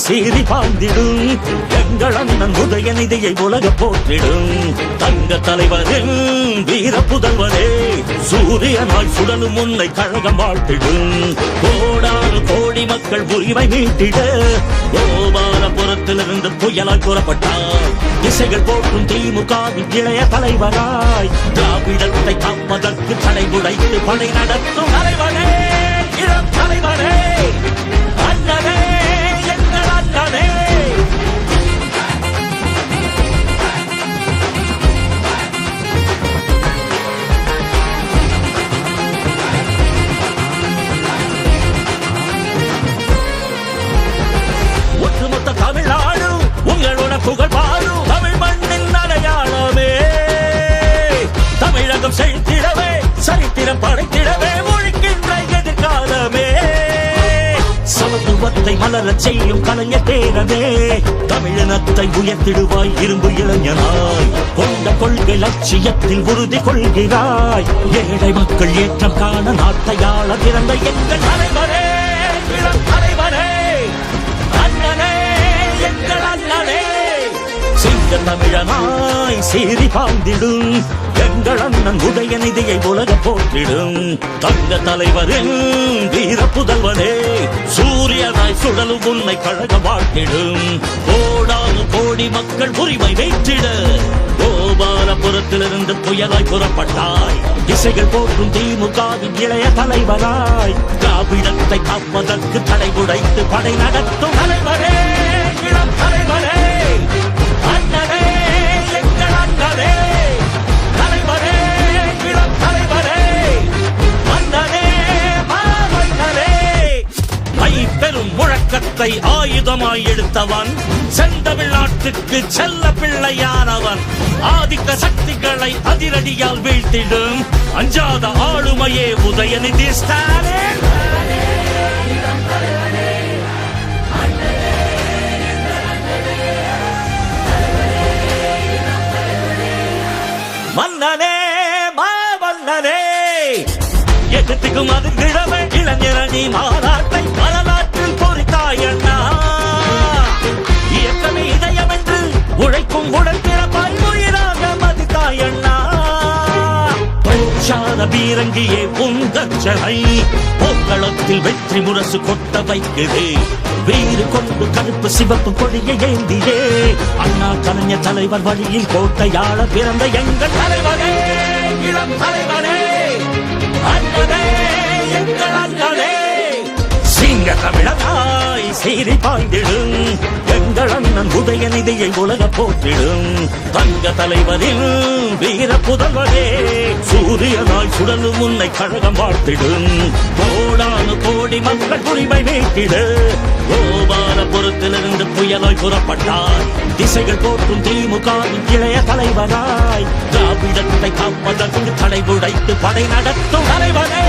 சீறி பாய்ந்திடும் எங்கள் அண்ணன் உதயநிதியை உலக போற்றிடும் தங்க தலைவரின் வீர புதல்வரே சூரியனாய் சுடலும் உன்னை கழகம் வாழ்த்திடும் கோடாறு கோடி மக்கள் உரிமை மீட்டிட கோபாலபுரத்திலிருந்து புயலாய் புறப்பட்டார் திசைகள் போற்றும் திமுகவின் இளைய தலைவராய் திராவிடத்தை காப்பதற்கு தடை உடைத்து படை நடத்தும் தலைவரே இளம் தலைவரே அண்ணனே எங்கள் அண்ணனே ஒட்டுமொத்த தமிழ்நாடு உங்களோட புகழ் பாடும் தமிழ் மண்ணின் அடையாளமே தமிழகம் செழித்திடவே சரித்திரம் படைத்திடவே ஒழிக்கின்ற எதிர்காலமே சமத்துவத்தை மலரச் செய்யும் கலைஞர் பேரவே தமிழினத்தை உயர்த்திடுவாய் இரும்பு இளைஞனாய் கொண்ட கொள்கை லட்சியத்தில் உறுதி கொள்கிறாய் ஏழை மக்கள் ஏற்றம் காண நாட்டையாள பிறந்த எங்கள் தலைவரே இளம் தலைவரே அண்ணனே எங்கள் அண்ணனே சிங்க தமிழனாய் சீறி பாய்ந்திடும் எங்கள் அண்ணன் உதயநிதியை உலக போற்றிடும் தங்க தலைவரின் வீர புதல்வனே சூரியனாய் சுடலும் உன்னை கழக வாழ்த்திடும் கோடாறு கோடி மக்கள் உரிமை வெற்றிட கோபாலபுரத்திலிருந்து புயலாய் புறப்பட்டாய் திசைகள் போற்றும் திமுகவின் இளைய தலைவராய் திராவிடத்தை காப்பதற்கு தடை உடைத்து படை நடத்தும் தலைவரே இளம் தலைவரே அண்ணனே எங்கள் அண்ணனே தலைவரே இளம் தலைவரே அண்ணனே மாமன்னரே மை பெரும் முழக்கத்தை ஆயுதமாய் எடுத்தவன் செந்தமிழ்நாட்டுக்கு செல்ல பிள்ளையானவன் ஆதிக்க சக்திகளை அதிரடியால் வீழ்த்திடும் அஞ்சாத ஆளுமையே உதயநிதி ஸ்டாலின் மன்னனே மாமன்னனே எதிர்த்துக்கும் அது கிழமை இளைஞரணி மாநாட்டை வரலாற்றில் பொறித்தாயண்ணா இயக்கமே இதயம் என்று உழைக்கும் உடல் பிறப்பாய் உயிராக மதித்தாயண்ணா பௌஷாத பீரங்கியே உங்கச்சனை பொங்களத்தில் வெற்றி முரசு கொட்ட வைக்குது வீறு கொண்டு கருப்பு சிவப்பு கொடியை ஏந்தியே அண்ணா கலைஞர் தலைவர் வழியில் கோட்டையாள பிறந்த எங்கள் தலைவரே இளம் தலைவரே அண்ணனே எங்கள் அண்ணனே சிங்க தமிழனாய் சீறி பாய்ந்திடும் எங்கள் அண்ணன் உதயநிதியை உலக போற்றிடும் தங்க தலைவரின் வீர புதல்வரே சூரியனாய் சுடலும் உன்னை கழகம் வாழ்த்திடும் கோடானு கோடி மக்கள் உரிமை மீட்டிட கோபாலபுரத்திலிருந்து புயலாய் புறப்பட்டார் திசைகள் போற்றும் திமுகவின் இளைய தலைவராய் திராவிடத்தை காப்பதற்கு தடை உடைத்து படை நடத்தும் தலைவரே